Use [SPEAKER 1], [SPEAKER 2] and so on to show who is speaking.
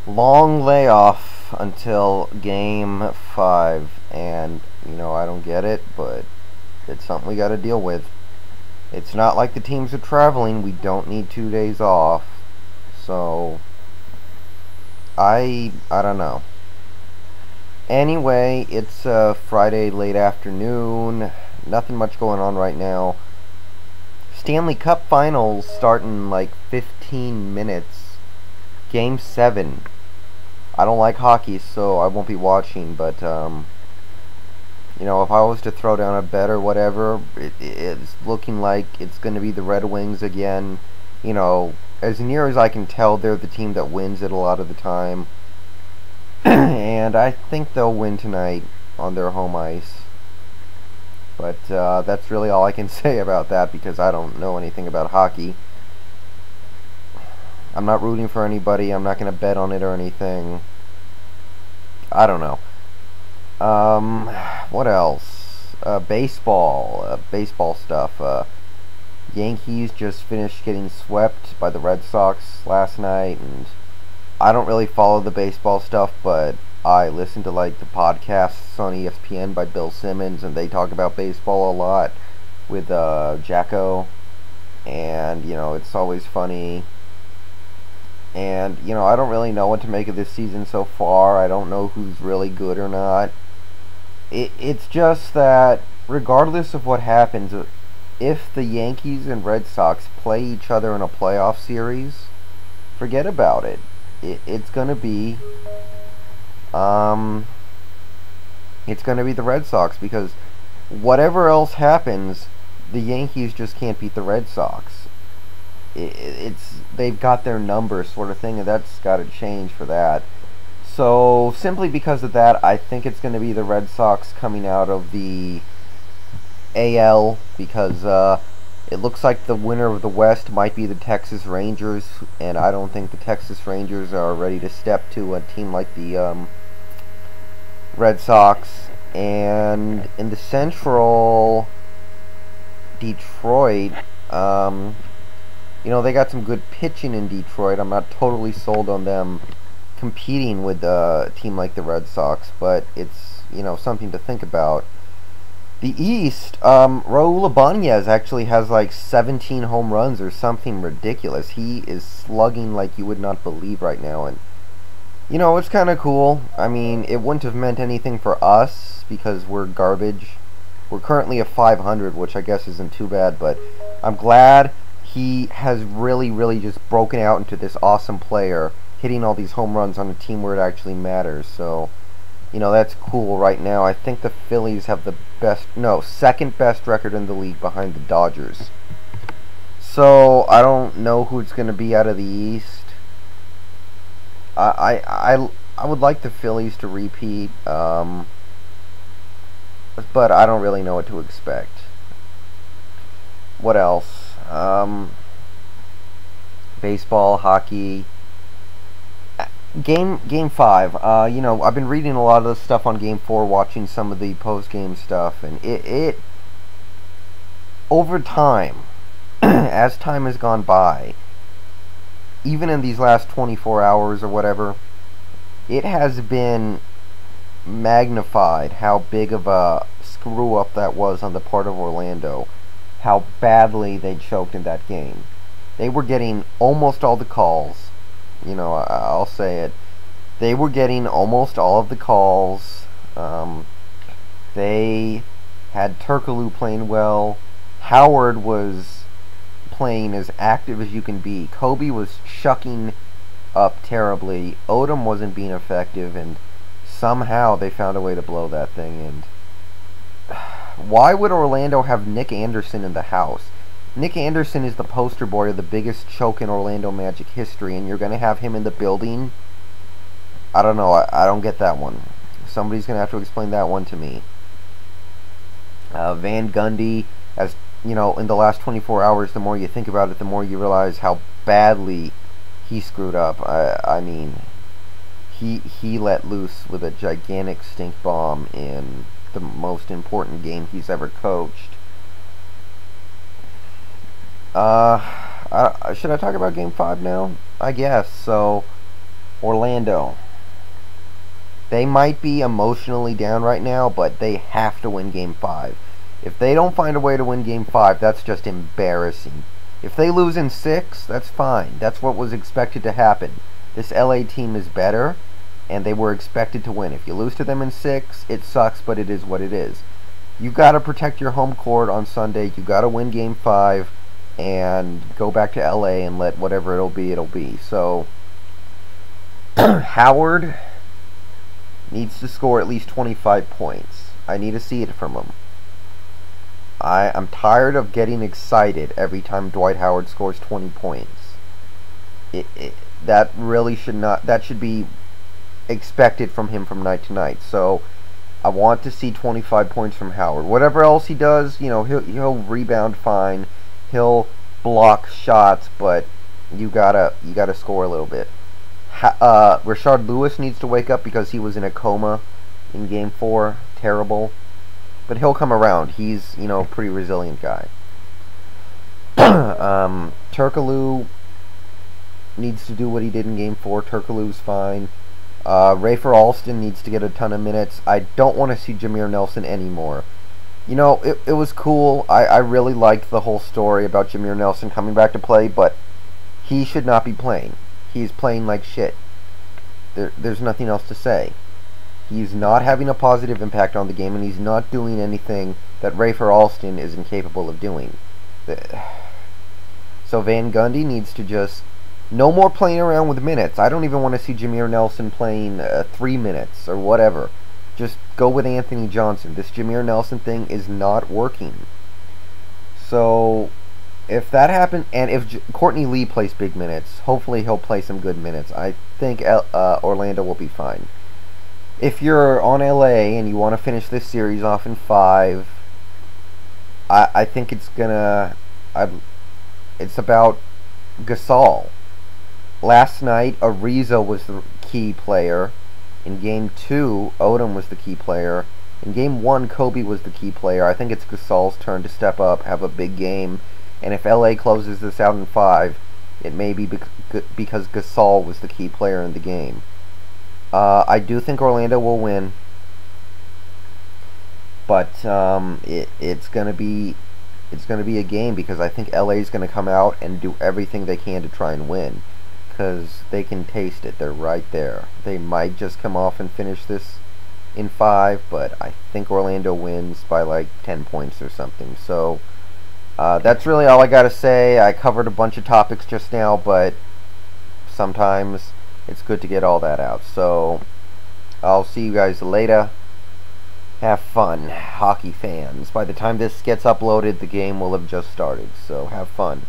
[SPEAKER 1] long layoff until game 5, and I don't get it, but it's something we got to deal with. It's not like the teams are traveling. We don't need 2 days off. So I don't know. Anyway, it's Friday late afternoon. Nothing much going on right now. Stanley Cup Finals starting in like 15 minutes. Game 7. I don't like hockey, so I won't be watching, but if I was to throw down a bet or whatever, it's looking like it's going to be the Red Wings again. As near as I can tell, they're the team that wins it a lot of the time. And I think they'll win tonight on their home ice. But that's really all I can say about that, because I don't know anything about hockey. I'm not rooting for anybody. I'm not going to bet on it or anything. I don't know. What else? Baseball stuff. Yankees just finished getting swept by the Red Sox last night, and I don't really follow the baseball stuff, but I listen to like the podcasts on ESPN by Bill Simmons, and they talk about baseball a lot with Jacko, and it's always funny. And I don't really know what to make of this season so far. I don't know who's really good or not. It's just that regardless of what happens, if the Yankees and Red Sox play each other in a playoff series, forget about it. It's gonna be the Red Sox, because whatever else happens, the Yankees just can't beat the Red Sox. They've got their number, sort of thing, and that's got to change for that. So simply because of that, I think it's going to be the Red Sox coming out of the AL, because it looks like the winner of the West might be the Texas Rangers, and I don't think the Texas Rangers are ready to step to a team like the Red Sox. And in the Central, Detroit, they got some good pitching in Detroit. I'm not totally sold on them competing with a team like the Red Sox, but it's, something to think about. The East, Raul Ibanez actually has like 17 home runs or something ridiculous. He is slugging like you would not believe right now, and it's kind of cool. I mean, it wouldn't have meant anything for us because we're garbage. We're currently a 500, which I guess isn't too bad, but I'm glad he has really, really just broken out into this awesome player, hitting all these home runs on a team where it actually matters. So, that's cool right now. I think the Phillies have the second best record in the league behind the Dodgers. So, I don't know who it's going to be out of the East. I would like the Phillies to repeat, but I don't really know what to expect. What else? Baseball, hockey. Game 5. I've been reading a lot of the stuff on Game 4, watching some of the post-game stuff, and it over time, as time has gone by, even in these last 24 hours or whatever, it has been magnified how big of a screw-up that was on the part of Orlando. How badly they choked in that game. They were getting almost all the calls. I'll say it. They were getting almost all of the calls. They had Turkoglu playing well. Howard was playing as active as you can be. Kobe was shucking up terribly. Odom wasn't being effective, and somehow they found a way to blow that thing. And why would Orlando have Nick Anderson in the house? Nick Anderson is the poster boy of the biggest choke in Orlando Magic history, and you're going to have him in the building? I don't know. I don't get that one. Somebody's going to have to explain that one to me. Van Gundy, as in the last 24 hours, the more you think about it, the more you realize how badly he screwed up. I mean, he let loose with a gigantic stink bomb in the most important game he's ever coached. Should I talk about Game 5 now? I guess. So, Orlando. They might be emotionally down right now, but they have to win Game 5. If they don't find a way to win Game 5, that's just embarrassing. If they lose in 6, that's fine. That's what was expected to happen. This LA team is better, and they were expected to win. If you lose to them in 6, it sucks, but it is what it is. You got to protect your home court on Sunday. You got to win Game 5 and go back to LA and let whatever it'll be. So, Howard needs to score at least 25 points. I need to see it from him. I'm tired of getting excited every time Dwight Howard scores 20 points. That really should not. That should be expected from him from night to night. So I want to see 25 points from Howard. Whatever else he does, he'll rebound fine. He'll block shots, but you gotta score a little bit. Rashard Lewis needs to wake up because he was in a coma in Game 4. Terrible. But he'll come around. He's, a pretty resilient guy. Turkoglu needs to do what he did in Game 4. Turkoglu's fine. Rafer Alston needs to get a ton of minutes. I don't want to see Jameer Nelson anymore. It was cool. I really liked the whole story about Jameer Nelson coming back to play, but he should not be playing. He's playing like shit. There's nothing else to say. He's not having a positive impact on the game, and he's not doing anything that Rafer Alston is incapable of doing. So Van Gundy needs to just... No more playing around with minutes. I don't even want to see Jameer Nelson playing 3 minutes or whatever. Just go with Anthony Johnson. This Jameer Nelson thing is not working. So, if that happens, and if Courtney Lee plays big minutes, hopefully he'll play some good minutes. I think Orlando will be fine. If you're on LA and you want to finish this series off in 5, I think it's gonna... it's about Gasol. Last night, Ariza was the key player. In Game 2, Odom was the key player. In Game 1, Kobe was the key player. I think it's Gasol's turn to step up, have a big game. And if LA closes this out in 5, it may be because Gasol was the key player in the game. I do think Orlando will win, but it's gonna be a game because I think LA is gonna come out and do everything they can to try and win, because they can taste it. They're right there. They might just come off and finish this in 5, but I think Orlando wins by like 10 points or something. So that's really all I gotta say. I covered a bunch of topics just now, but sometimes it's good to get all that out. So I'll see you guys later. Have fun, hockey fans. By the time this gets uploaded, the game will have just started. So have fun.